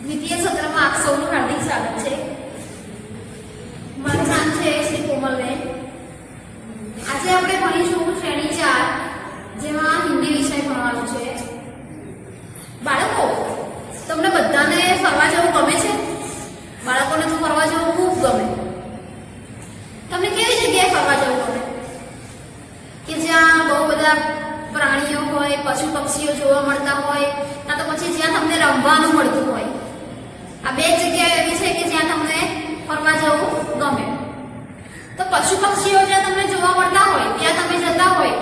દ્વિતીય સત્રમાં આપ સૌનું હાર્દિક સ્વાગત છે। મારું નામ છે શ્રી કોમલબેન। આજે આપણે ભણીશું શ્રેણી 4 જેમાં હિન્દી વિષય ભણવાનો છે। બાળકો, તમને બધાને ફરવા જવું ગમે છે? બાળકોને તો ફરવા જવું ખૂબ ગમે। તમને કેવી જગ્યાએ ફરવા જવું ગમે? કે જ્યાં બહુ બધા પ્રાણીઓ હોય, પશુ પક્ષીઓ જોવા મળતા હોય, કાં તો પછી જ્યાં તમને રમવાનું મળતું હોય। આ બે જગ્યા એવી છે કે જ્યાં તમને ફરવા જવું ગમે। તો પશુ પક્ષીઓ જ્યાં તમને જોવા મળતા હોય ત્યાં તમે જતા હોય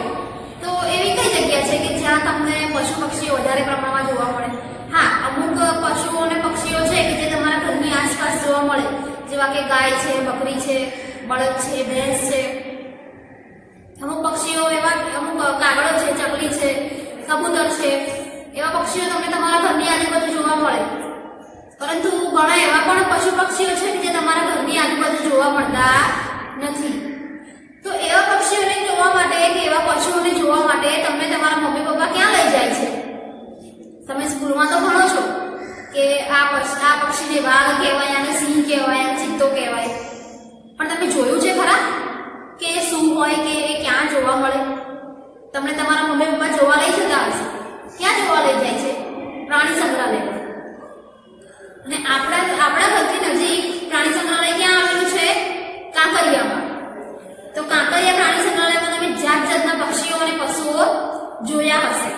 તો એવી કઈ જગ્યા છે કે જ્યાં તમને પશુ પક્ષીઓ વધારે પ્રમાણમાં જોવા મળે? હા, અમુક પશુઓ અને પક્ષીઓ છે કે જે તમારા ઘરની આસપાસ જોવા મળે, જેવા કે ગાય છે, બકરી છે, બળદ છે, ભેંસ છે। અમુક પક્ષીઓ એવા, અમુક કાગડો છે, ચકલી છે, કબૂતર છે, એવા પક્ષીઓ તમને તમારા ઘરની આજુબાજુ જોવા મળે। પરંતુ ઘણા એવા પણ પશુ પક્ષીઓ છે કે જે તમારા ઘરની આજુબાજુ જોવા મળતા નથી। તો એવા પક્ષીઓને જોવા માટે કે એવા પશુઓને જોવા માટે તમને તમારા મમ્મી પપ્પા ક્યાં લઈ જાય છે? તમે સ્કૂલમાં તો ભણો છો કે આ પક્ષીને વાઘ કહેવાય, આને સિંહ કહેવાય, આને ચિત્તો કહેવાય, પણ તમે જોયું છે ખરા કે શું હોય કે એ ક્યાં જોવા મળે? તમને તમારા મમ્મી પપ્પા જોવા લઈ જતા હશે। ક્યાં જોવા લઈ જાય છે? પ્રાણી સંગ્રહાલય। અને આપણા ઘરથી નજીક પ્રાણી સંગ્રહાલય ક્યાં આવેલું છે? કાંકરિયામાં। તો કાંકરિયા પ્રાણી સંગ્રહાલયમાં તમે જાત જાતના પક્ષીઓ અને પશુઓ જોયા હશે।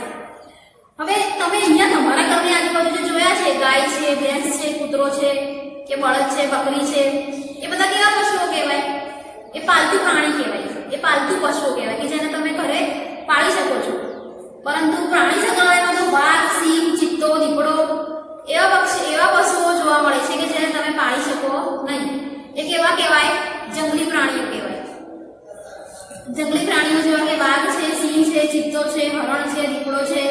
હવે તમે અહીંયા તમારા ઘરની આજુબાજુ જે જોયા છે, ગાય છે, ભેંસ છે, કૂતરો છે કે બળદ છે, બકરી છે, એ બધા કેવા પશુઓ કહેવાય? એ પાલતુ પ્રાણી કહેવાય, એ પાલતુ પશુઓ કહેવાય કે જેને તમે ઘરે પાળી શકો છો। પરંતુ પ્રાણી સંગ્રહાલયમાં તો વાઘ, સિંહ, ચિત્તો, દીપડો એવા પશુઓ જોવા મળે છે કે જેને તમે પાળી શકો નહીં। એ કેવા કહેવાય? જંગલી પ્રાણીઓ કહેવાય। જંગલી પ્રાણીઓ જેવા કે વાઘ છે, સિંહ છે, ચિત્તો છે, હરણ છે, દીપડો છે,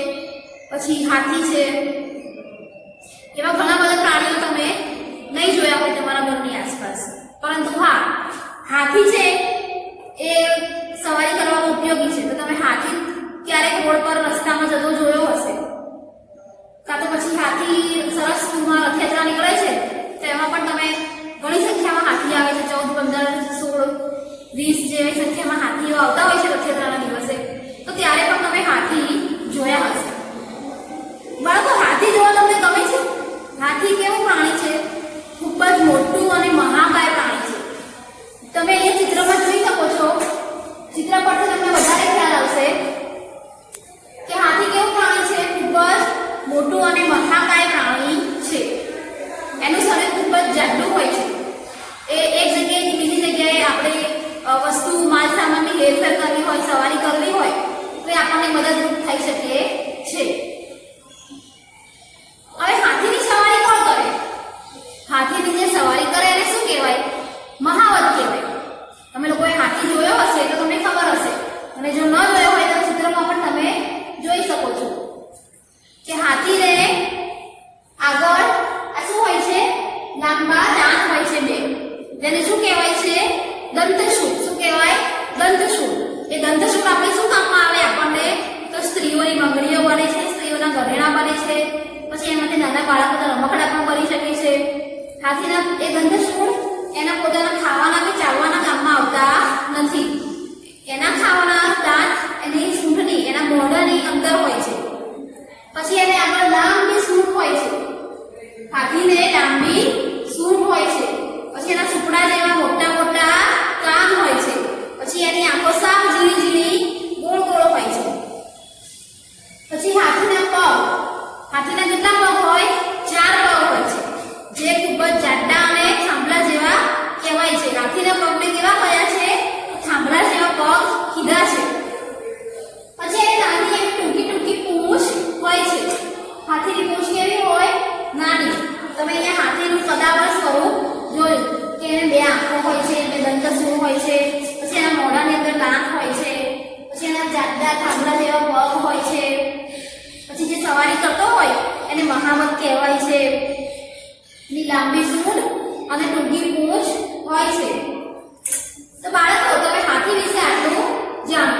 પછી હાથી છે, એવા ઘણા બધા પ્રાણીઓ તમે નહીં જોયા હોય તમારા ઘરની આસપાસ। પરંતુ હા, હાથી છે એ સવારી કરવામાં ઉપયોગી છે। તો તમે હાથી ક્યારેક રોડ પર રસ્તામાં જતો જોયો હશે, કાં તો પછી હાથી સરસ સ્કૂલમાં રથયાત્રા નીકળે છે તો એમાં પણ તમે ઘણી સંખ્યામાં હાથી આવે છે, 14, 15, 16, 20 જેવી સંખ્યામાં હાથીઓ આવતા હોય છે રથયાત્રાના દિવસે। તો ત્યારે પણ તમે હાથી જોયા હશે। બાળકો, હાથી જોવા તમને ગમે છે? હાથી કેવું પ્રાણી છે? ખૂબ જ મોટું અને મહાકાય પ્રાણી છે। તમે અહીંયા ચિત્રમાં જોઈ શકો છો, ચિત્ર પરથી તમને વધારે ખ્યાલ આવશે કે હાથી કેવું પ્રાણી છે? ખૂબ જ મોટું અને મહાકાય પ્રાણી છે। એનું શરીર ખૂબ જ જાડું હોય છે। એ એક જગ્યાએથી બીજી જગ્યાએ આપણે વસ્તુ, માલ સામાનની હેરફેર કરવી હોય, સવારી કરવી હોય તો એ આપણને મદદરૂપ થઈ શકે છે। હવે હાથીની સવારી કોણ કરે? હાથીની જે સવારી કરે એને શું કહેવાય? મહાવત કહેવાય। તમે લોકોએ હાથી જોયો હશે તો તમને ખબર હશે, અને જો ન જોયો હોય તો ચિત્રમાં પણ તમે જોઈ શકો છો કે હાથીને આગળ આ શું હોય છે? લાંબા દાંત હોય છે બે, જેને શું કહેવાય છે? દંતશૂળ। શું કહેવાય? દંતશૂળ। એ દંતશૂળ આપણે શું કામમાં આવે આપણને? તો સ્ત્રીઓની બંગડીઓ બને છે, સ્ત્રીઓના ગહેણા બને છે, પછી એમાંથી નાના બાળકોના રમકડા પણ બની શકે છે। હાથીના એ દંતશૂળ એના પોતાના ખાવાના કે ચાવવાના કામમાં આવતા નથી। એના ખાવાના દાંત એની સૂંઢની, એના મોઢાની અંદર હોય છે। પછી એને આગળ લાંબી સૂંઢ હોય છે। હાથીને લાંબી સૂંઢ હોય છે, પછી એના સુપડા જેવા મોટા મોટા કાન હોય છે, પછી એની આંખો સાવ ઝીણી ઝીણી ગોળ ગોળ હોય છે। પછી હાથીના પગ, હાથીના કેટલા પગ હોય? 4 પગ હોય છે, જે ખૂબ જ જાડા અને થાંભલા જેવા કહેવાય છે। હાથીના પગને કેવા કયા છે? થાંભલા જેવા પગ કીધા છે। પછી એ નાની એવી ટૂંકી ટૂંકી પૂંછ હોય છે। હાથીની પૂંછ કેવી હોય? નાની। તમે અહીંયા હાથીનું કદાવર સ્વરૂપ જોયું કે એને 2 આંખો હોય છે, 2 દંતશૂળ હોય છે, પછી એના મોઢાની અંદર દાંત હોય છે, પછી એના જાડા થાંભલા જેવા પગ હોય છે, પછી જે સવારી કરતો હોય એને મહાવત કહેવાય છે। ની લાંબી સૂંઢ અને ટૂંકી પૂંછ હોય છે। તો બાળકો, તમે હાથી વિશે આટલું જાણો।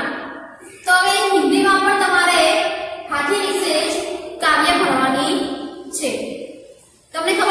તો હવે હિન્દીમાં પણ તમારે હાથી વિશે જ કાવ્ય ભણવાની છે। તમને ખબર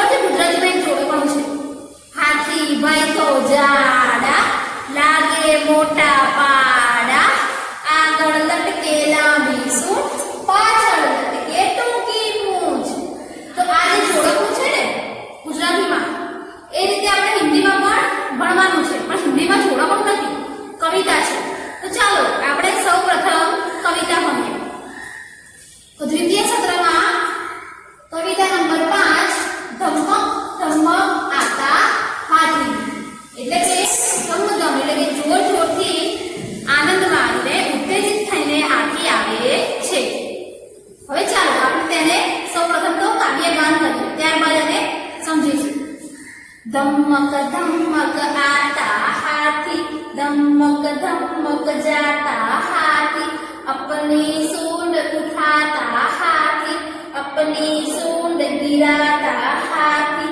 ધમક ધમક આતા હાથી, ધમક ધમક જાતા હાથી, अपनी सूंड उठाता हाथी, अपनी सूंड गिराता हाथी,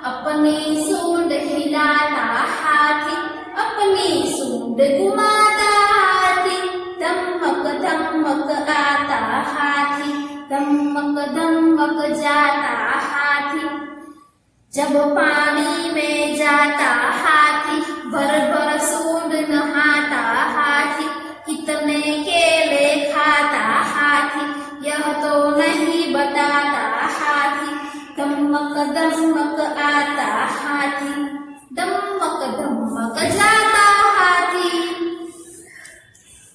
अपनी सूंड हिलाता हाथी, अपनी सूंड घुमाता हाथी, धमक धमक आता हाथी, धमक धमक जाता हाथी, जब पानी में जाता हाथी, भर भर सूंड नहाता हाथी, कितने केले खाता हाथी, यह तो नहीं बताता हाथी, धमक धमक आता हाथी, धमक धमक जाता हाथी।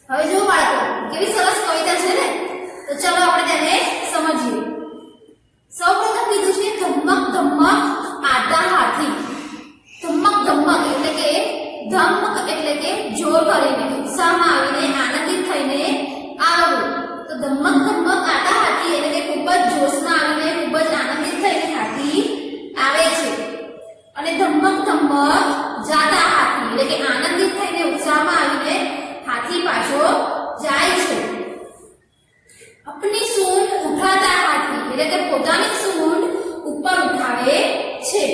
હવે જો બાળકો કેવી સરસ કવિતા છે ને, તો ચાલો આપણે તેને સમજીએ। સૌપ્રથમ કીધું છે ધમક ધમક આતા હાથી। ધમક ધમક એટલે કે ધમક એટલે કે જોર કરીને, ઉત્સાહમાં આવીને, આનંદિત થઈને આવવું। તો ધમક ધમક આતા હાથી એટલે કે ખૂબ જ જોશમાં આવીને, ખૂબ જ આનંદિત થઈને હાથી આવે છે। અને ધમક ધમક જાતા હાથી એટલે કે આનંદિત થઈને, ઉત્સાહમાં આવીને હાથી પાછો જાય છે। अपनी सूंड उठाता हाथी એટલે કે પોતાની સૂંઢ ઉપર ઉઠાવે છે।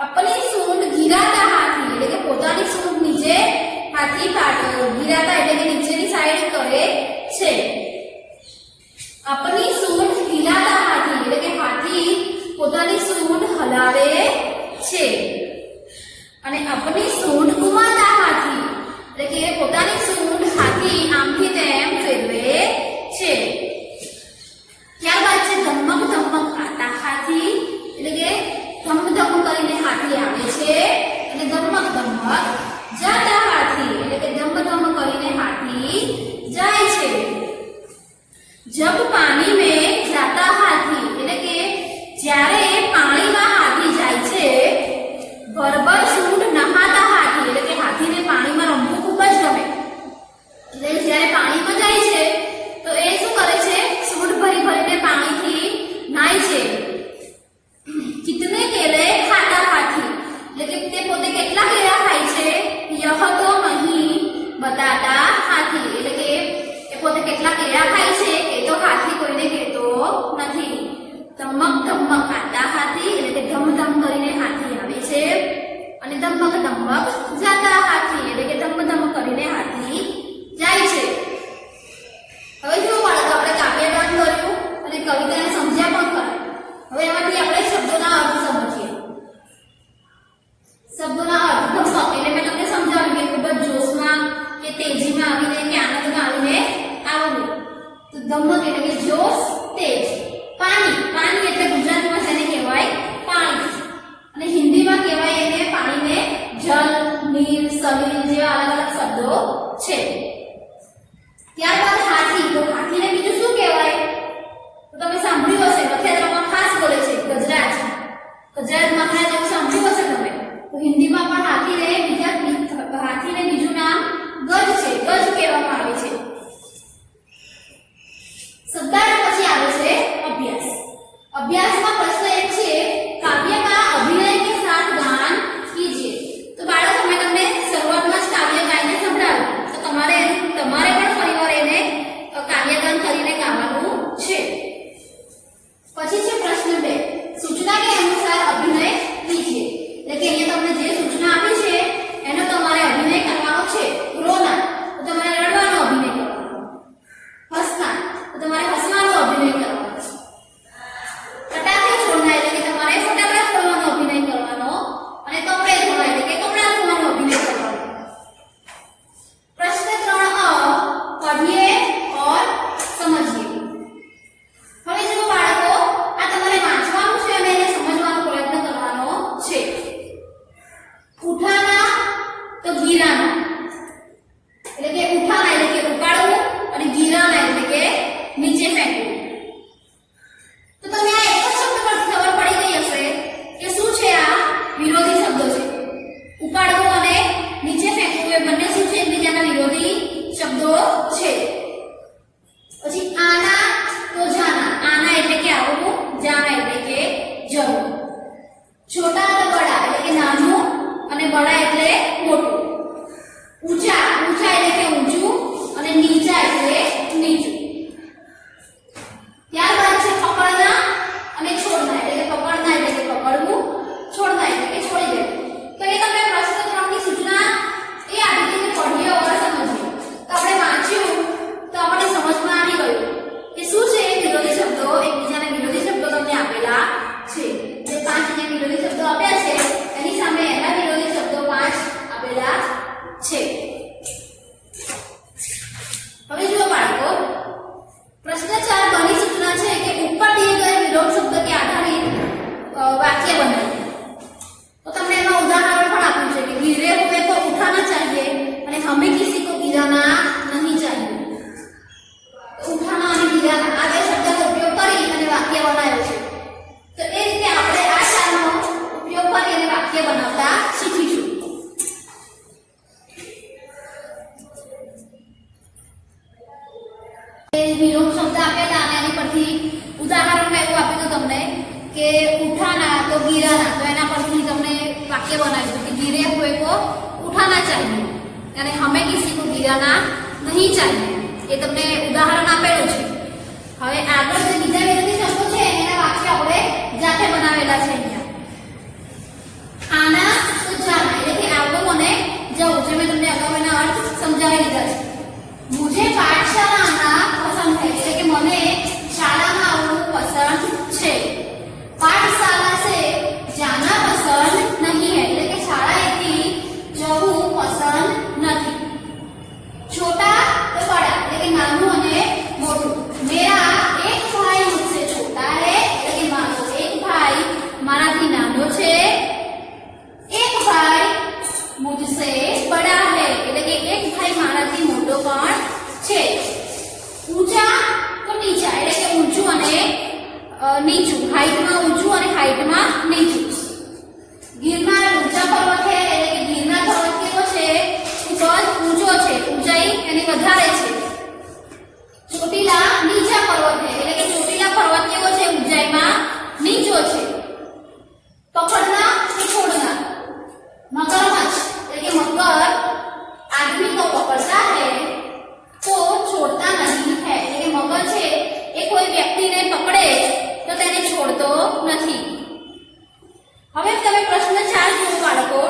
अपनी सूंड गिराता हाथी એટલે કે પોતાની સૂંઢ નીચે હાથી ગિરાતા એટલે કે નીચેની સાઈડ કરે છે। अपनी सूंड हिलाता हाथी એટલે કે હાથી પોતાની સૂંઢ હલાવે છે। અને अपनी सूंड घुमाता हाथी એટલે કે પોતાની સૂંઢ હાથી આમથી તેમ ફેરવે છે। ત્યારબાદ છે ધમક ધમક આતા હાથી એટલે કે ધમ ધમ કરીને હાથી આવે છે। અને ધમક ધમક જાતા હાથી એટલે કે ધમ ધમ કરીને હાથી જાય છે। જબ પાણી में जाता हाथी એટલે કે જ્યારે પાણીમાં હાથી જાય છે। ભરભર સૂંઢ નહાતા હાથી એટલે કે હાથીને પાણીમાં રમવું ખૂબ જ ગમે। એટલે જ્યારે પાણીમાં જાય છે તો એ શું કરે છે, સૂંઢ ભરી ભરીને પાણીથી નાય છે। कितने केले खाता हाथी એટલે કે તે પોતે કેટલા કેળા ખાય છે। यह तो नहीं बताता हाथी એટલે કે એ પોતે કેટલા કેળા ખાય છે એ તો હાથી કોઈને કહેતો નથી। ધમક ધમક આતા હાથી એટલે કે ધમ ધમ કરીને હાથી આવે છે। અને ધમક ધમક જાતા હાથી એટલે કે ધમ ધમ કરીને હાથી જાય છે। હવે જો બાળકો આપણે કાવ્યગાન કર્યું અને કવિતાને સમજ્યા પણ ખરા। હવે એમાંથી આપણે શબ્દોના અર્થ સમજીએ। શબ્દોના અર્થ ધમક એટલે મેં તમને સમજાવ્યું કે ખૂબ જ જોશમાં કે તેજીમાં આવીને કે આનંદમાં આવીને આવવું। તો ધમક એટલે કે જોશ, તેજ। પાણી, પાણી એટલે ગુજરાતીમાં જેને કહેવાય પાણી, અને હિન્દીમાં કહેવાય એને પાણીને જલ, નીર, સલીલ જેવા અલગ અલગ શબ્દો છે। ત્યારબાદ હાથી, તો હાથીને બીજું શું કહેવાય? તો તમે સાંભળ્યું હશે, રથયાત્રામાં ખાસ બોલે છે ગજરાજ। ગજરાજ મહારાજ એવું સાંભળ્યું હશે તમે। તો હિન્દીમાં પણ હાથીને બીજું નામ ગજ છે, ગજ કહેવામાં આવે છે। શબ્દાર્થ પછી આવે છે અભ્યાસ। અભ્યાસમાં પ્રશ્ન એક છે કાવ્ય का अभिनय के साथ गान कीजिए। તો બાળકો મેં તમને શરૂઆતમાં જ કાવ્ય ગાઈને સંભળાવ્યું, તો તમારે પણ ફરીવાર એને કાવ્યગાન કરીને ગાવાનું છે। પછી છે પ્રશ્ન 2, સૂચના કે અનુસાર અભિનય कीजिए એટલે કે અહીંયા તમને જે સૂચના આપી છે એનો તમારે અભિનય કરવાનો છે। રોના તો તમારે રડવાનો અભિનય કરવાનો, હસના તો તમારે હસવાનો અભિનય કરવાનો, ફટાકે તમને કે ઉઠાના તો ગિરાના, તો એના પરથી તમને વાક્ય બનાવ્યું કે ગિરે હુએ કો ઉઠાના ચાહીએ અને હમે કિસી કો ગિરાના નહીં ચાહીએ. એ તમને ઉદાહરણ આપેલું છે. હવે આગળ જે બીજા વિરોધી શબ્દો છે એના વાક્ય આપણે જાતે બનાવેલા છે. અહીંયા આના તો જાના એટલે કે આવવું અને જવું, જે મેં તમને અગાઉ એના અર્થ સમજાવી દીધા છે. મુझे पाठशाला आना पसंद है એટલે કે મને શાળામાં આવવું પસંદ છે. पाठशाला से जाना पसंद नहीं है એટલે કે શાળાએથી જવું પસંદ નથી. छोटा तो बड़ा એટલે કે નાનું અને મોટું. मेरा एक भाई मुझसे छोटा है એટલે કે મારો એક ભાઈ મારાથી નાનો છે. एक भाई मुझसे बड़ा है એટલે કે એક ભાઈ મારાથી મોટો પણ છે. ઊંચા તો નીચા એટલે કે ઊંચું અને નીચું, હાઈટમાં ઊંચું અને હાઈટમાં નીચું. ગિરનાર ઊંચા પર્વત છે એટલે કે ગિરનાર પર્વત કેવો છે? ખૂબ જ ઊંચો છે, ઊંચાઈ એની વધારે છે. ચોટીલા નીચા પર્વત છે એટલે કે ચોટીલા પર્વત કેવો છે? ઊંચાઈમાં નીચો છે. પકડના કે છોડના? मगरमच्छ એટલે કે મગર आदमी को पकड़ता है तो छोड़ता नहीं है એટલે કે મગર છે એ કોઈ વ્યક્તિને પકડે તો તેને છોડતો નથી. હવે તમે પ્રશ્ન 4 જુઓ બાળકો.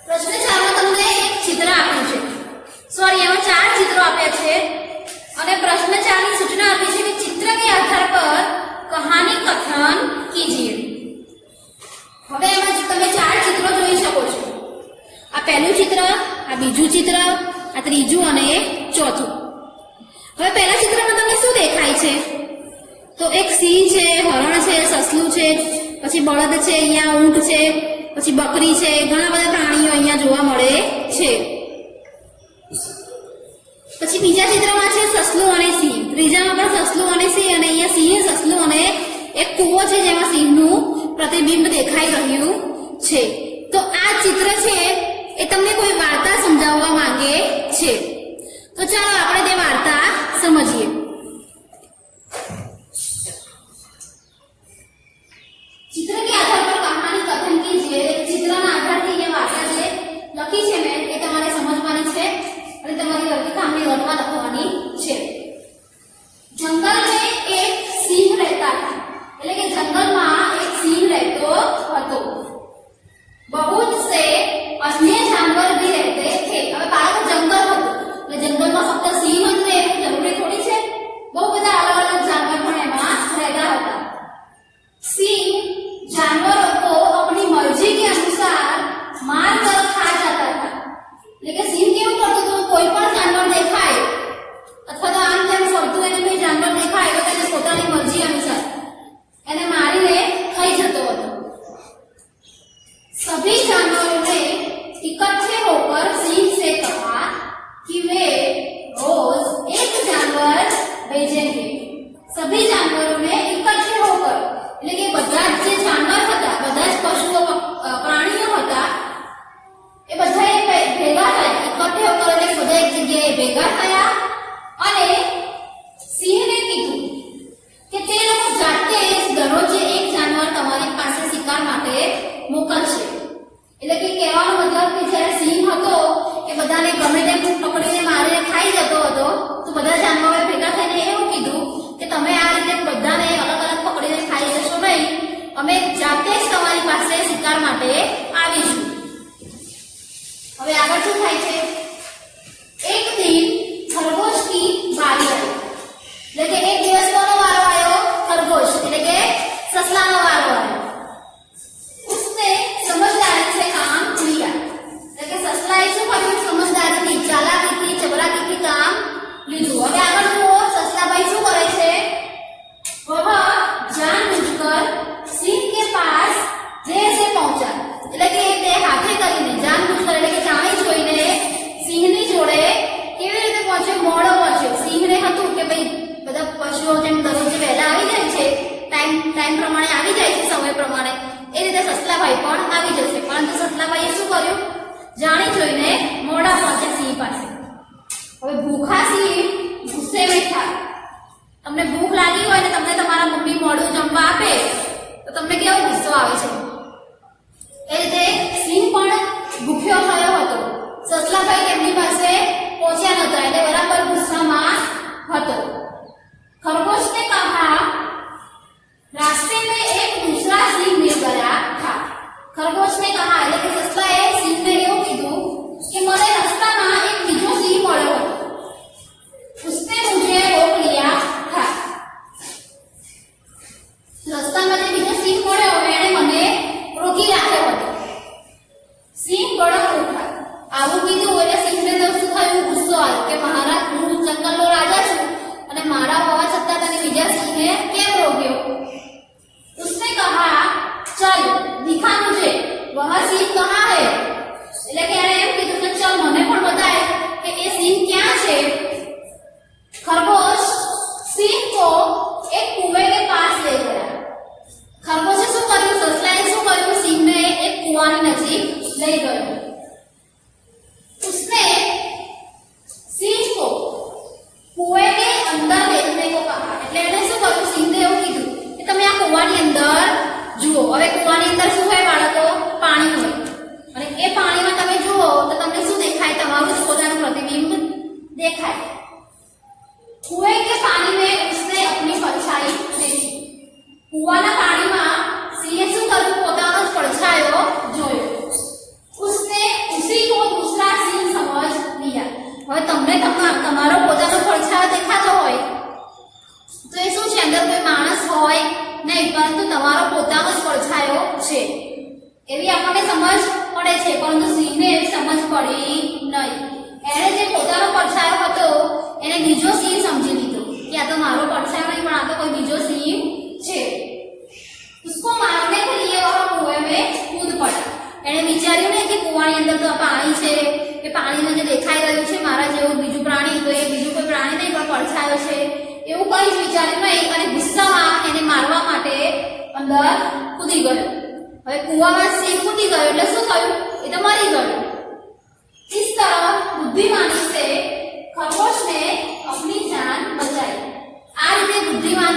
પ્રશ્ન 4 માં તમને એક ચિત્ર આપ્યું છે, સોરી એમાં 4 ચિત્રો આપ્યા છે અને પ્રશ્ન 4 ની સૂચના આપી છે કે ચિત્ર કે આધાર પર કહાની કથન કીજીએ. હવે એમાં તમે 4 ચિત્રો જોઈ શકો છો. આ પહેલું ચિત્ર, આ બીજું ચિત્ર, આ ત્રીજું અને ચોથું. હવે પહેલા ચિત્રમાં તમને શું દેખાય છે? તો એક સિંહ છે, હરણ છે, સસલું છે, પછી બળદ છે, અહીંયા ઊંટ છે, પછી બકરી છે, ઘણા બધા પ્રાણીઓ અહીંયા જોવા મળે છે. પછી બીજા ચિત્રમાં છે સસલું અને સિંહ, ત્રીજામાં પણ સસલું અને સિંહ, અને અહીંયા સિંહ, સસલું અને એક કૂવો છે જેમાં સિંહનું પ્રતિબિંબ દેખાઈ રહ્યું છે. તો આ ચિત્ર છે એ તમને કોઈ વાર્તા સમજાવવા માંગે છે. તો ચાલો આપણે તે વાર્તા સમજીએ. ચિત્ર કે આધાર પર કહાની કથન કીજીએ. ચિત્રના આધારથી એ વાર્તા જે લખી છે મેં એ તમારે સમજવાની છે અને તમારી લખાણની નોટમાં લખવાની છે. જંગલ में एक सिंह रहता था એટલે કે જંગલમાં એક સિંહ રહેતો હતો. बहुत से अन्य जानवर भी रहते थे. હવે બાળકો જંગલ હતું એટલે જંગલમાં ફક્ત સિંહ જ રહે એવું જરૂરી થોડી છે. બહુ બધા અલગ અલગ जानवर પણ એમાં રહેતા હતા. सिंह जानवरों को अपनी मर्जी के अनुसार मार कर खा जाता था. એટલે કે સિંહ કેવું કરતો હતો? કોઈ પણ जानवर દેખાય અથવા તો આમ તેમ ફરતું એને કોઈ जानवर દેખાય તો તેને પોતાની મરજી અનુસાર એને મારીને ખાઈ જતો હતો. सभी जानवरों ने इकट्ठे होकर सिंह से कहा कि वे रोज एक जानवर भेजेंगे. सभी जानवरों ने इकट्ठे होकर એટલે કે બધા જે જાનવર હતા, બધા જ પશુઓ પ્રાણીઓ હતા એ બધા ભેગા થયા. ઇકટ્ઠે હોकर એટલે બધા એક જગ્યાએ ભેગા થયા અને સિંહને કીધું કે તે લોકો જાતે જ દરરોજ એક જાનવર તમારી પાસે શિકાર માટે મોકલશે. એટલે કે કહેવાનો મતલબ કે જ્યારે સિંહ હતો એ બધાને ગમે તેમ પકડીને મારીને ખાઈ જતો હતો તો બધા જાનવરોએ ભેગા થઈને એવું કીધું કે તમે આ રીતે બધાને અલગ અલગ પકડીને ખાઈ જશો નહીં, અમે જાતે જ તમારી પાસે શિકાર માટે આવીશું. હવે આગળ શું થાય છે? એક દિન ખરગોશ की बारी आई. એટલે કે એક દિવસ કોનો વારો આવ્યો? ખરગોશ એટલે કે સસલાનો વારો આવ્યો. उसने समझदारी से काम लिया. એટલે કે સસલાએ શું કર્યું? સમજદારીથી, ચાલાકીથી, ચબરાકીથી કામ લીધું. હવે આગળ જુઓ સસલાભાઈ શું કરે છે? वह जानबूझकर सिंह के पास देर से पहुंचा. એટલે કે તે હાથે કરીને जानबूझकर એટલે કે જાણી જોઈને સિંહની જોડે કેવી રીતે પહોંચ્યો? મોડો પહોંચ્યો. સિંહને હતું કે ભાઈ બધા પશુઓ જેમ દરરોજ વહેલા આવી જાય છે, ટાઈમ પ્રમાણે આવી જાય છે, સમય પ્રમાણે, એ રીતે સસલાભાઈ પણ આવી જશે. પરંતુ સસલાભાઈએ શું કર્યું? જાણી જોઈને મોડા પહોંચ્યા સિંહ પાસે. હવે ભૂખા સિંહ ગુસ્સે में था. તમને ભૂખ લાગી હોય ને તમને તમારા મમ્મી રસ્તામાં જે બીજો સિંહ મળ્યો એણે મને રોકી રાખ્યો હતો. સિંહ બડો ઉઠા. આવું કીધું એટલે સિંહને તો શું થયું? ગુસ્સો આવ્યો કે મહારાજ, હું જંગલનો રાજા છું અને મારા હોવા છતાં તને બીજા સિંહે કેમ રોક્યો? उसने कहा चल दिखा मुझे वह सिंह कहाँ है. એટલે કે એણે એમ કીધું કે ચલ મને પણ બતાય કે એ સિંહ ક્યાં છે. खरगोश सिंह को एक कुएं के पास ले गया. खरगोशे શું કર્યું? સસલાએ શું કર્યું? સિંહને એક કુવાની નજીક લઈ ગયો. उसने सिंह को कुएं के अंदर देखने को कहा. એટલે એણે શું કર્યું? સિંહને એવું કીધું કે તમે આ કુવાની અંદર જુઓ. હવે કુવાની અંદર શું હોય બાળકો? પાણી હોય. અને એ પાણીમાં તમે જુઓ તો તમને શું દેખાય? તમારું જ પોતાનું પ્રતિબિંબ દેખાય. कुएं के पानी में उसने अपनी परछाई देखी. कुआना पाણીમાં સિંહે શું કર્યું? પોતાનો જ પડછાયો જોયો. उसने उसी को दूसरा सिंह समझ लिया. હવે તમને તમારો પોતાનો પડછાયો દેખાતો હોય તો એ શું છે? અંદર કોઈ માણસ હોય નહીં, પરંતુ તમારો પોતાનો જ પડછાયો છે એવી આપણને સમજ પડે છે. પરંતુ સિંહને એવી સમજ પડી નહીં. એણે જે પોતાનો પડછાયો હતો એને બીજો સિંહ સમજી લીધો કે આ તો મારો પડછાયો નહીં પણ આ તો કોઈ બીજો સિંહ છે. उसको मारने के लिए वह कुएं में कूद पड़ा. એણે વિચાર્યું ને કે કુવાની અંદર તો પાણી છે, કે પાણીમાં જે દેખાઈ રહ્યું છે મારા જેવું બીજું પ્રાણી, તો એ બીજું કોઈ પ્રાણી નહીં પણ પડછાયો છે એવું કંઈ જ વિચાર્યું નહીં અને ગુસ્સામાં એને મારવા માટે અંદર કૂદી ગયો. હવે કુવામાં સિંહ કૂદી ગયો એટલે શું થયું? એ તો મરી ગયો. इस तरह बुद्धिमानी से खरगोश ने अपनी जान बचाई. આ રીતે બુદ્ધિમાન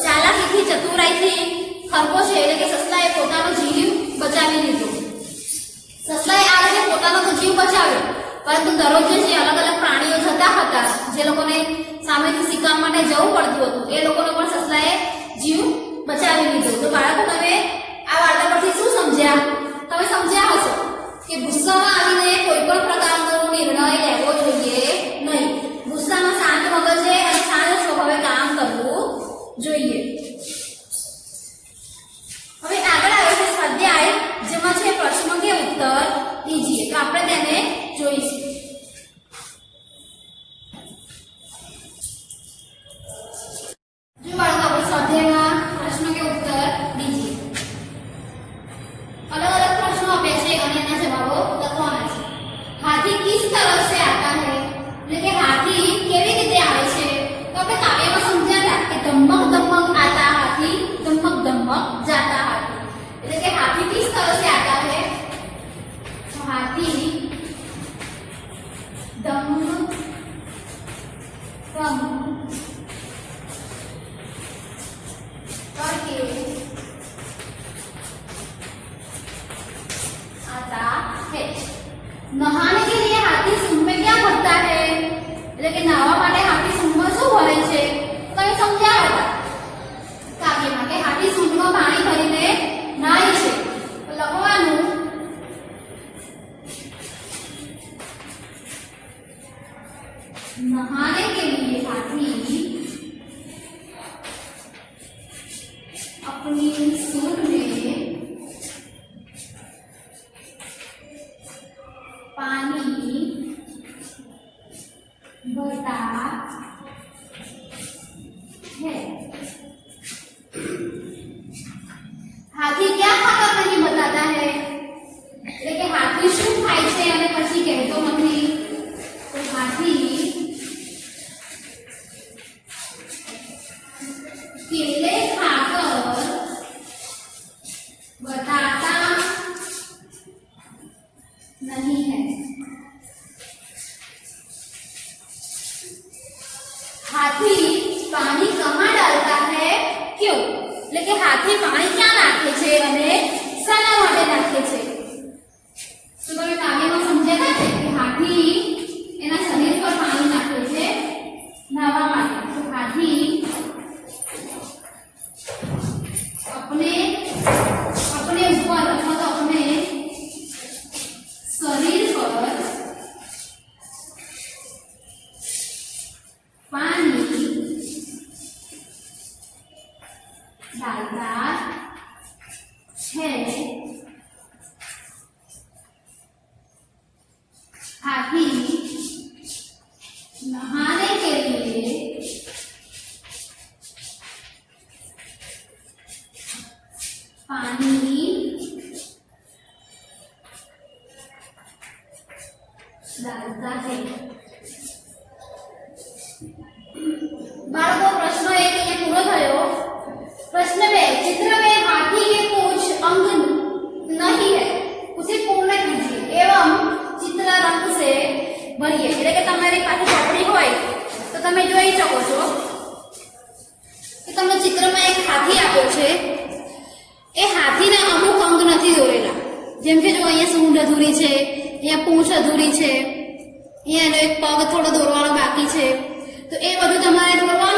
ચાલાકીથી ચતુરાઈથી ખરગોશે એટલે કે સસલાએ પોતાનો જીવ બચાવી લીધો. સસલાએ આ રીતે પોતાનો તો જીવ બચાવ્યો, પરંતુ દરરોજ જે અલગ અલગ પ્રાણીઓ જતા હતા જે લોકોને સામેથી શિકાર માટે જવું પડતું હતું એ લોકોનો પણ સસલાએ જીવ બચાવી લીધો. તો બાળકો તમે આ વાર્તા પરથી શું સમજ્યા? તમે સમજ્યા હશો કે ગુસ્સામાં આવીને કોઈ પણ પ્રકારનો નિર્ણય લેવો જોઈએ નહીં. ગુસ્સામાં શાંત મગજે અને શાંત સ્વભાવે કામ કરવું જોઈએ. હવે આગળ આવે છે સ્વાધ્યાય, જેમાં છે પ્રશ્નો કે ઉત્તર દીજીએ. તો આપણે તેને જોઈશું. જો બાળકો આપણે સ્વાધ્યાયમાં પ્રશ્નો કે ઉત્તર દીજીએ. अलग अलग प्रश्नों आप्યા છે અને એના જવાબો લખવાના છે. हाथी किस तरह से आता है? એટલે કે હાથી કેવી રીતે આવે છે? તો આપણે કાવ્યમાં સમજ્યા હતા કે ધમક ધમક आता हाथी, धमक धमक जाता हाथी. એટલે કે हाथी किस तरह से आता है? तो हाथी धम धम करके आता है. नहाने के लिए हाथी सूंड में क्या भरता है? એટલે કે નાહવા માટે હાથી સૂંઢમાં શું ભરે છે? કઈ સમજ્યા હતા કાવ્યમાં કે હાથી સૂંઢમાં પાણી ભરીને નાહે છે. તો લખવાનું नहाने के लिए हाथी अपनी सूंड में पानी भरता है. हाथी क्या खाकर नहीं बताता है? એટલે કે હાથી શું ખાય છે અને પછી કહેતો નથી. તો હાથી केले खाकर बताता नहीं है. हाथी पानी कहाँ डालता है? क्यों? એટલે કે હાથી પાણી ક્યાં નાખે છે અને શાના માટે નાખે છે? તો તમે કાવ્યમાં સમજ્યા હતા કે હાથી એના શરીર પર પાણી નાખે છે નાહવા માટે. તો હાથી अपने अपने ऊपर अथवा तो अपने शरीर पर पानी डालता है हाथी नहाने के लिए पानी डालता है। बाळको प्रश्न 1 અહીંયા પૂરો થયો। प्रश्न 2 चित्र में हाथी के कुछ अंग नहीं है, उसे पूर्ण कीजिए एवं चित्र रंग से भरिए। એટલે કે તમારી પાસે ચોપડી હોય તો તમે જોઈ શકો છો કે તમને ચિત્રમાં એક હાથી આપ્યો છે। એ હાથીના અમુક અંગ નથી દોરેલા, જેમ કે જો અહીંયા સૂંઢ અધૂરી છે, અહીંયા પૂંછ અધૂરી છે, અહીંયા એક પગ થોડો દોરવાનો બાકી છે, તો એ બધું તમારે દોરવાનું